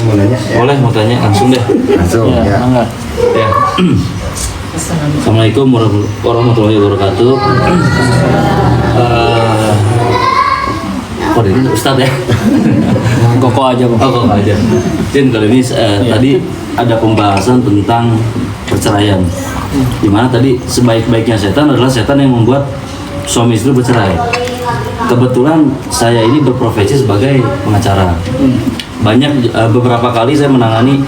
Mau nanya? Ya. Boleh mau tanya langsung deh. Langsung ya. Enggak. Ya. Assalamualaikum warahmatullahi wabarakatuh. Kok ini Ustadz ya? Koko aja kok. Oh, kok aja. Jin, kali ini tadi ada pembahasan tentang perceraian. Dimana tadi sebaik-baiknya setan adalah setan yang membuat suami istri bercerai. Kebetulan saya ini berprofesi sebagai pengacara. Banyak beberapa kali saya menangani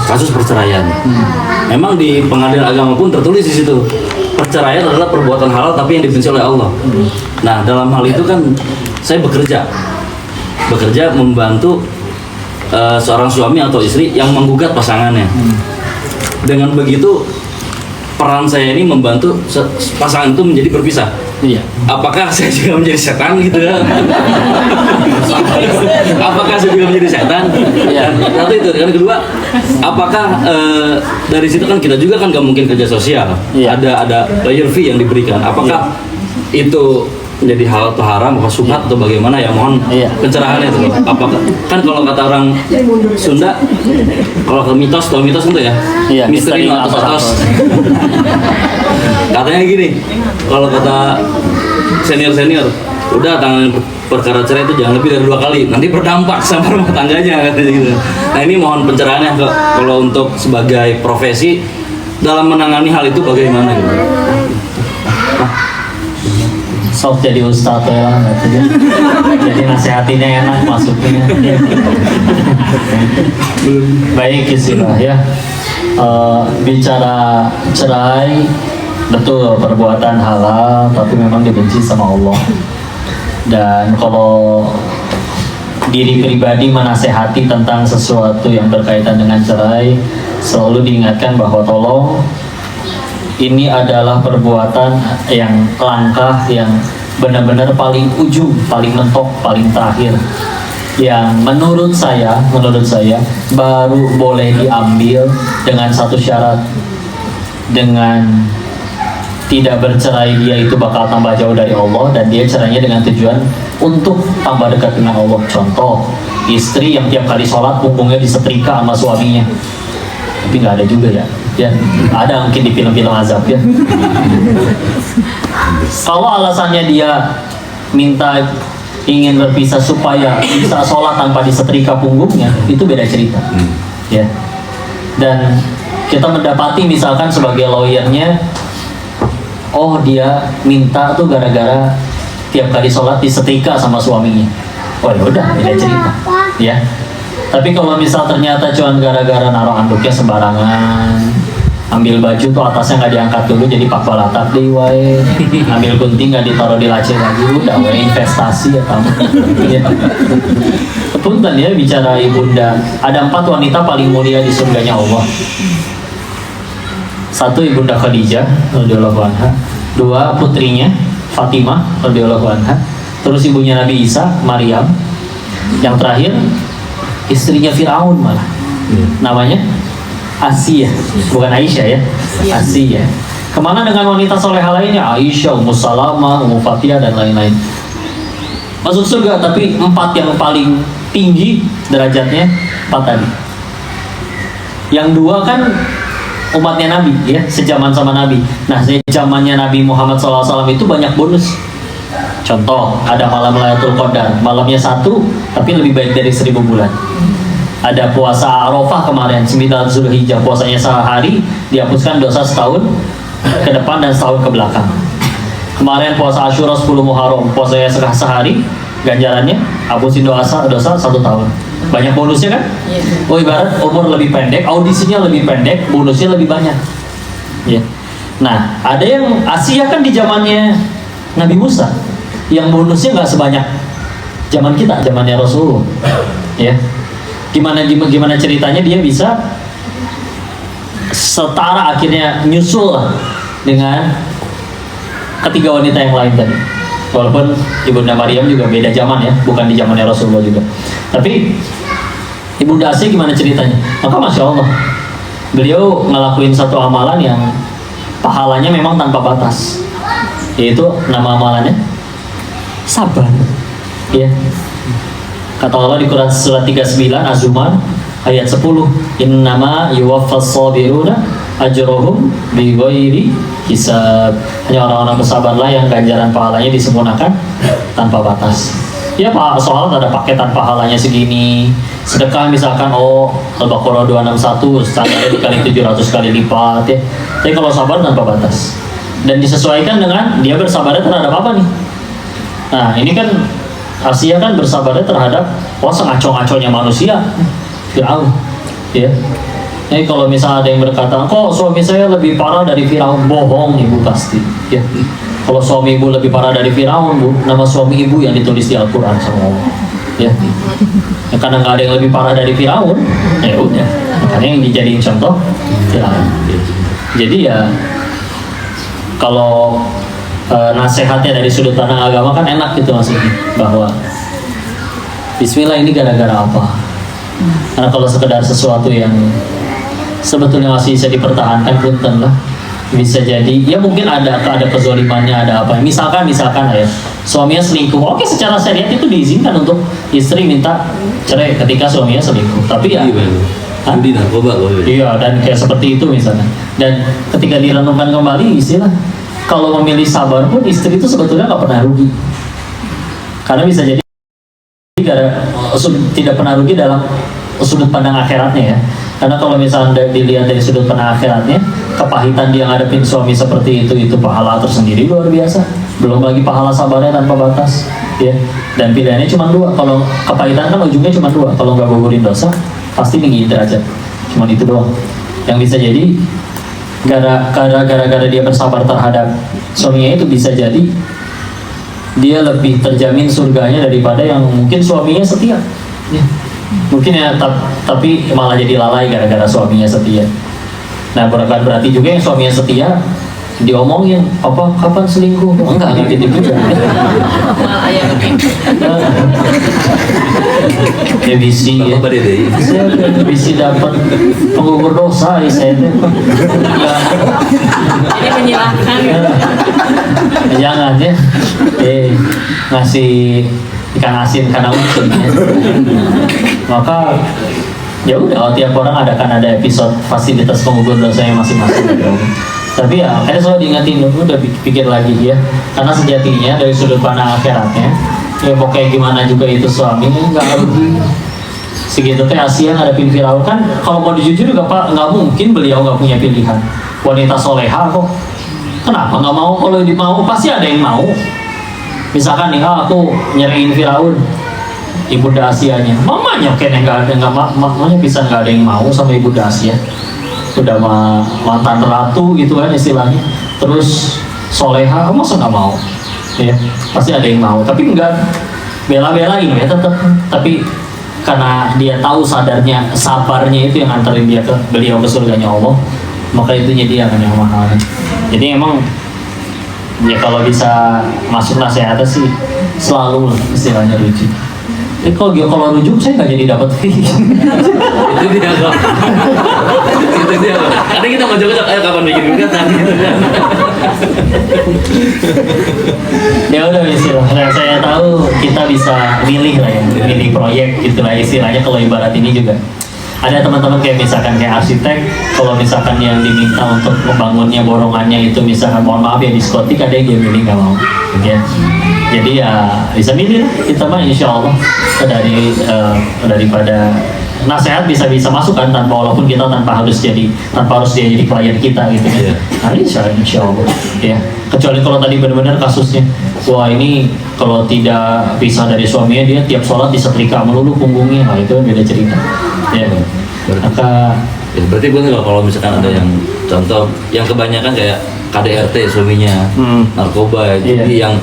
kasus perceraian. Memang di pengadilan agama pun tertulis di situ perceraian adalah perbuatan halal tapi yang dibenci oleh Allah. Nah, dalam hal itu kan saya bekerja membantu seorang suami atau istri yang menggugat pasangannya. Dengan begitu peran saya ini membantu pasangan itu menjadi berpisah. Iya. Apakah saya juga menjadi setan gitu ya? Apakah saya juga menjadi setan? Iya. Satu itu. Yang kedua, apakah dari situ kan kita juga kan nggak mungkin kerja sosial. Iya. Ada lawyer fee yang diberikan. Apakah itu menjadi halal atau haram, apa sunat atau bagaimana ya, mohon pencerahannya itu. Apakah kan kalau kata orang Sunda, kalau mitos itu ya, Iya, misteri misteri atau atau katanya gini, kalau kata senior udah tangan perkara cerai itu jangan lebih dari 2 kali, nanti berdampak sama rumah tangganya katanya gitu. Nah ini mohon pencerahannya kalau untuk sebagai profesi dalam menangani hal itu bagaimana gitu. Sok jadi ustadz ya, jadi nasihatinnya enak masuknya. Baik istilah ya. Bicara cerai, betul perbuatan halal, tapi memang dibenci sama Allah. Dan kalau diri pribadi menasehati tentang sesuatu yang berkaitan dengan cerai, selalu diingatkan bahwa tolong, ini adalah perbuatan yang langkah yang benar-benar paling ujung, paling mentok, paling terakhir, yang menurut saya baru boleh diambil dengan satu syarat, dengan tidak bercerai dia itu bakal tambah jauh dari Allah, dan dia cerainya dengan tujuan untuk tambah dekat dengan Allah. Contoh, istri yang tiap kali sholat punggungnya disetrika sama suaminya, tapi nggak ada juga ya. Ya, ada mungkin di film-film azab ya. Kalau alasannya dia minta ingin berpisah supaya bisa sholat tanpa disetrika punggungnya, itu beda cerita. Ya. Dan kita mendapati misalkan sebagai lawyernya, oh dia minta tuh gara-gara tiap kali sholat disetrika sama suaminya. Oh ya udah, beda cerita. Ya. Tapi kalau misal ternyata cuma gara-gara naruh anduknya sembarangan, ambil baju tuh atasnya nggak diangkat dulu jadi pak balatak deh wae, ambil gunting nggak ditaruh di laci lagi, udah wae investasi ya kamu. Punten ya bicara ibunda, ada 4 wanita paling mulia di surganya Allah. 1 ibunda Khadijah radhiyallahu anha, 2 putrinya Fatimah radhiyallahu anha, terus ibunya Nabi Isa Maryam, yang terakhir istrinya Firaun malah, namanya Asia, bukan Aisyah ya, Asia. Kemana dengan wanita soleha lainnya? Aisyah, Ummu Salamah, Ummu Fatiyah dan lain-lain. Masuk surga, tapi 4 yang paling tinggi derajatnya 4 tadi. Yang 2 kan umatnya Nabi ya, sejaman sama Nabi. Nah, zamannya Nabi Muhammad SAW itu banyak bonus. Contoh, ada malam Lailatul Qadar, malamnya 1 tapi lebih baik dari 1000 bulan. Ada puasa Arafah kemarin 9 Zulhijjah, puasanya sehari dihapuskan dosa setahun ke depan dan setahun ke belakang. Kemarin puasa Asyura 10 Muharram, puasanya sehari, ganjarannya hapusin dosa 1 tahun. Banyak bonusnya kan? Oh, ibarat umur lebih pendek, audisinya lebih pendek, bonusnya lebih banyak. Ya. Nah, ada yang Asia kan di zamannya Nabi Musa, yang bonusnya nggak sebanyak zaman kita, zamannya Rasulullah. Ya. Gimana ceritanya dia bisa setara akhirnya nyusul lah dengan ketiga wanita yang lain tadi. Walaupun Ibunda Maryam juga beda zaman ya, bukan di zamannya Rasulullah juga. Tapi Ibunda Asia gimana ceritanya? Maka Masya Allah, beliau ngelakuin satu amalan yang pahalanya memang tanpa batas, yaitu nama amalannya sabar. Ya. Kata Allah di Quran surat 39 Az-Zumar, ayat 10, innama yuwaffas sabiruna ajrohum bighairi hisab. Hanya orang-orang bersabarlah yang ganjaran pahalanya disempurnakan tanpa batas. Ya Pak, sholat ada paketan pahalanya segini. Sedekah misalkan Al-Baqarah 261 standarnya dikali 700 kali lipat ya. Tapi kalau sabar tanpa batas. Dan disesuaikan dengan dia bersabarnya terhadap apa nih? Nah, ini kan Asia kan bersabarnya terhadap sengaco-ngaconya manusia, Firaun, ya. Jadi kalau misalnya ada yang berkata, kok suami saya lebih parah dari Firaun, bohong ibu pasti, ya. Kalau suami ibu lebih parah dari Firaun, bu, nama suami ibu yang ditulis di Al-Quran sama Allah, ya. Ya, karena nggak ada yang lebih parah dari Firaun, ya udah, makanya yang dijadiin contoh Firaun. Jadi ya, kalau nasihatnya dari sudut pandang agama kan enak gitu maksudnya, bahwa Bismillah ini gara-gara apa? Karena kalau sekedar sesuatu yang sebetulnya masih bisa dipertahankan, punten lah, bisa jadi ya mungkin ada kezalimannya, ada apa? Misalkan ya suaminya selingkuh, oke secara syariat itu diizinkan untuk istri minta cerai ketika suaminya selingkuh, tapi ya iya, dan kayak seperti itu misalnya. Dan ketika direnungkan kembali, istilah kalau memilih sabar pun istri itu sebetulnya nggak pernah rugi, karena bisa jadi tidak pernah rugi dalam sudut pandang akhiratnya ya. Karena kalau misalnya dilihat dari sudut pandang akhiratnya, kepahitan dia ngadepin suami seperti itu pahala tersendiri luar biasa. Belum lagi pahala sabarnya tanpa batas, ya. Dan pilihannya cuma dua. Kalau kepahitan kan ujungnya cuma dua. Kalau nggak gugurin dosa, pasti tinggi derajat. Cuma itu doang. Yang bisa jadi gara-gara dia bersabar terhadap suaminya itu, bisa jadi dia lebih terjamin surganya daripada yang mungkin suaminya setia. Ya. Mungkin ya, tapi malah jadi lalai gara-gara suaminya setia. Nah, berarti juga yang suaminya setia diomongin, apa kapan selingkuh? Enggak gitu juga. Ya bisi ya. Bisi dapat penggugur dosa ya saya teh. Jadi menyilahkan. Jangan ya. Ngasih ikan asin karena unsur ya. Maka ya udah, tiap orang ada episode fasilitas penggugur dosanya masing-masing gitu. Tapi ya akhirnya selalu diingetin, udah pikir lagi ya, karena sejatinya dari sudut pandang akhiratnya ya pokoknya gimana juga itu suami nggak rugi segitu teh. Asia ngadepin Firaun kan, kalau mau dijujur juga Pak, nggak mungkin beliau nggak punya pilihan. Wanita soleha kok, kenapa nggak mau? Kalau mau pasti ada yang mau. Misalkan nih, aku nyeriin Firaun, ibunda Asianya, mamanya kayaknya mamanya bisa nggak ada yang mau sama ibunda Asia. Udah mantan ratu gitu kan istilahnya, terus soleha, masa nggak mau? Ya pasti ada yang mau, tapi enggak bela-belain ya tetap. Tapi karena dia tahu sabarnya itu yang nganterin dia ke beliau ke surganya Allah, maka itu jadi yang mahal. Jadi emang ya kalau bisa masuk nasihatnya sih selalu istilahnya rujuk. Kalau rujuk saya nggak jadi dapat fee. Itu dia kok. Itu dia kok. Kadang kita ngojok-ngojok, ayo kapan bikin gugatan gitu. Ya udah istilah. Nah, saya tahu kita bisa milih lah ya, milih proyek gitu lah istilahnya. Kalau ibarat ini juga ada teman-teman kayak misalkan kayak arsitek, kalau misalkan yang diminta untuk membangunnya borongannya itu misalkan mohon maaf ya diskotik, ada yang dia milih nggak mau, ya. Jadi ya bisa milih kita mah insya Allah daripada nasihat bisa masukkan walaupun kita tanpa harus dia jadi klien kita gitu ya. Nah, insya Allah ya. Kecuali kalau tadi benar-benar kasusnya, wah ini kalau tidak pisah dari suaminya dia tiap sholat disetrika melulu punggungnya, nah itu beda cerita. Ya. Maka ya, berarti bener kalau misalkan ada yang contoh yang kebanyakan kayak KDRT suaminya narkoba, jadi yang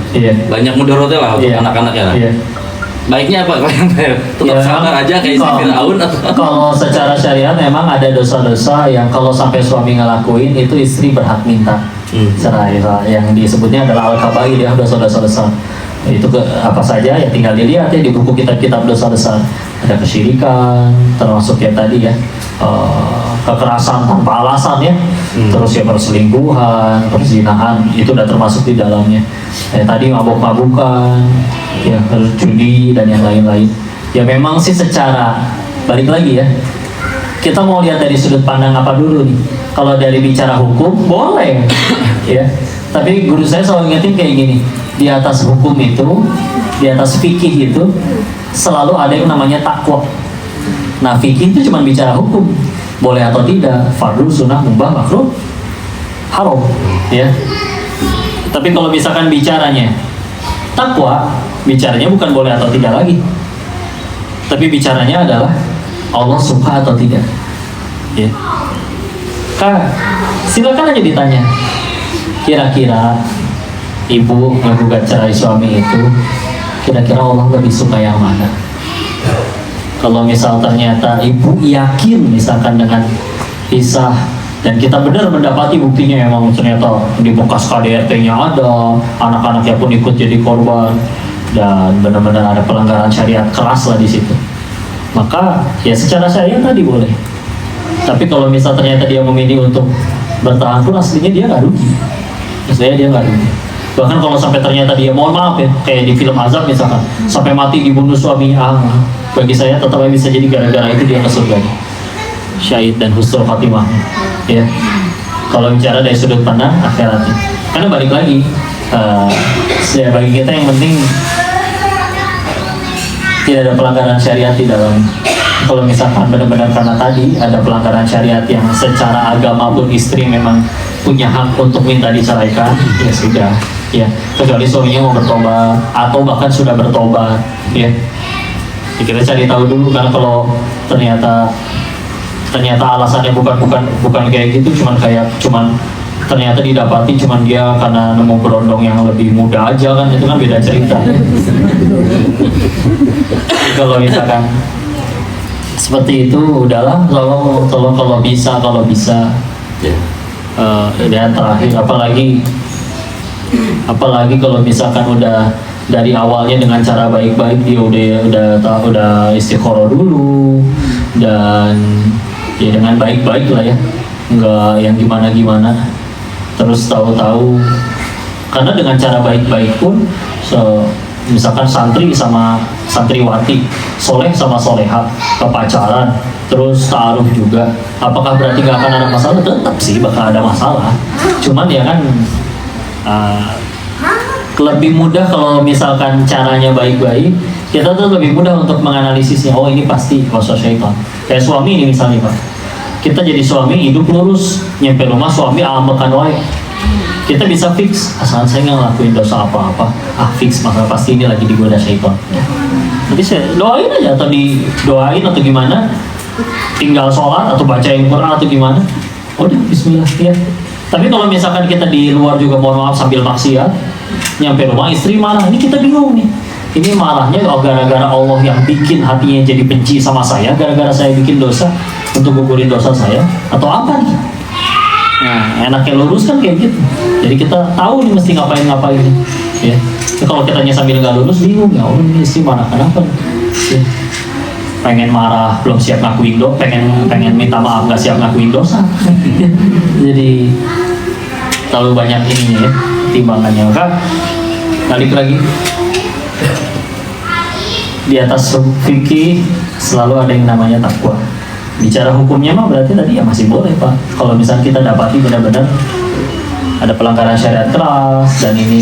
banyak mudorotnya lah untuk anak-anaknya lah. Baiknya apa kalau yang tetap sabar aja kayak istri Firaun atau kalau secara syariat memang ada dosa-dosa yang kalau sampai suami ngelakuin itu istri berhak minta cerai. Yang disebutnya adalah al-kabair ya, dosa-dosa besar. Itu apa saja ya tinggal dilihat ya di buku kitab-kitab dosa besar. Ada kesyirikan, termasuk ya tadi ya kekerasan tanpa alasan ya, terus ya perselingkuhan, perzinahan itu udah termasuk di dalamnya. Tadi mabuk-mabukan, ya judi dan yang lain-lain. Ya memang sih secara balik lagi ya, kita mau lihat dari sudut pandang apa dulu nih? Kalau dari bicara hukum boleh, ya. Tapi guru saya selalu ingetin kayak gini, di atas hukum itu, di atas fikih itu selalu ada yang namanya takwa. Nah, fikih itu cuma bicara hukum, boleh atau tidak, fardu, sunnah, mubah, makruh, haram, ya. Tapi kalau misalkan bicaranya takwa, bicaranya bukan boleh atau tidak lagi, tapi bicaranya adalah Allah suka atau tidak, ya. Kak, silakan aja ditanya, kira-kira ibu menggugat cerai suami itu, kira-kira Allah lebih suka yang mana? Kalau misal ternyata ibu yakin misalkan dengan kisah dan kita benar mendapati buktinya emang ternyata di bekas KDRT-nya ada, anak-anaknya pun ikut jadi korban dan benar-benar ada pelanggaran syariat keras lah di situ. Maka ya secara syariat tadi boleh. Tapi kalau misal ternyata dia memilih untuk bertahan pun aslinya dia nggak rugi. Maksudnya dia nggak rugi. Bahkan kalau sampai ternyata dia, mohon maaf ya, kayak di film Azab misalkan, sampai mati dibunuh suami, bagi saya tetap bisa jadi gara-gara itu dia ke surga, syahid dan husnul khatimah, ya. Kalau bicara dari sudut pandang akhiratnya, karena balik lagi, ya bagi kita yang penting tidak ada pelanggaran syariat di dalam. Kalau misalkan benar-benar karena tadi ada pelanggaran syariat yang secara agama pun istri memang punya hak untuk minta diceraikan, ya sudah, ya, kecuali suaminya mau bertobat atau bahkan sudah bertobat, ya. Kita cari tahu dulu, karena kalau ternyata alasannya bukan kayak gitu, cuman ternyata didapati cuman dia karena nemu berondong yang lebih muda aja, kan itu kan beda cerita. Kalau misalkan seperti itu, udahlah, tolong kalau bisa dan terakhir, apalagi kalau misalkan udah dari awalnya dengan cara baik-baik, dia udah istikharah dulu dan ya dengan baik-baik lah ya, nggak yang gimana-gimana. Terus tahu-tahu, karena dengan cara baik-baik pun, misalkan santri sama santriwati, soleh sama soleha, kepacaran, terus ta'aruf juga, apakah berarti nggak akan ada masalah? Tetap sih bakal ada masalah, cuman ya kan lebih mudah kalau misalkan caranya baik-baik, kita tuh lebih mudah untuk menganalisisnya. Oh, ini pasti waswas syaitan. Kayak suami ini misalnya, Pak, kita jadi suami hidup lurus, nyampe rumah suami ambekan wae, kita bisa fix, asal saya nggak ngelakuin dosa apa-apa, fix, maka pasti ini lagi digoda syaitan. Nanti saya doain aja, atau didoain atau gimana, tinggal sholat atau bacain Quran atau gimana, udah bismillah, ya. Tapi kalau misalkan kita di luar juga, mohon maaf, sambil maksiat, nyampe rumah istri marah, ini kita bingung nih, ini marahnya gara-gara Allah yang bikin hatinya jadi benci sama saya, gara-gara saya bikin dosa untuk gugurin dosa saya, atau apa nih? Nah, enaknya lurus kan kayak gitu. Jadi kita tahu nih mesti ngapain, ya. Jadi kalau kitanya sambil nggak lurus, bingung, ya Allah, ini istri marah kenapa nih? Ya. Pengen marah belum siap ngakuin dosa, pengen minta maaf nggak siap ngakuin dosa. Jadi terlalu banyak ininya ya, timbangannya. Maka balik lagi, di atas fikih selalu ada yang namanya takwa. Bicara hukumnya mah berarti tadi ya masih boleh, Pak. Kalau misalnya kita dapati benar-benar ada pelanggaran syariat keras dan ini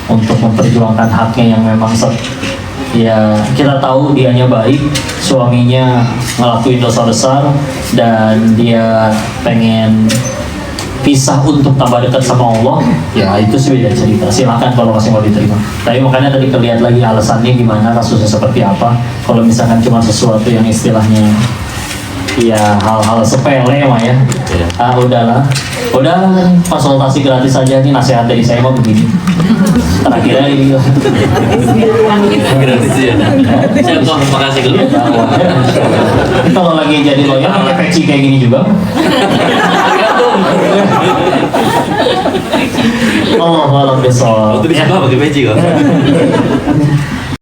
untuk memperjuangkan haknya yang memang ya kita tahu dianya baik, suaminya ngelakuin dosa besar dan dia pengen pisah untuk tambah dekat sama Allah, ya itu sih beda cerita. Silakan kalau masih mau diterima. Tapi makanya tadi kelihat lagi alasannya gimana, kasusnya seperti apa. Kalau misalkan cuma sesuatu yang istilahnya ya hal-hal sepele mah ya, udahlah konsultasi gratis aja, nih nasihat dari saya mah begini. Terakhirnya ini Gratis ya. Saya kok makasih dulu. Kalau lagi jadi lawyer pakai peci kayak gini juga. Allah besok. Waktu di sekolah pakai peci kok.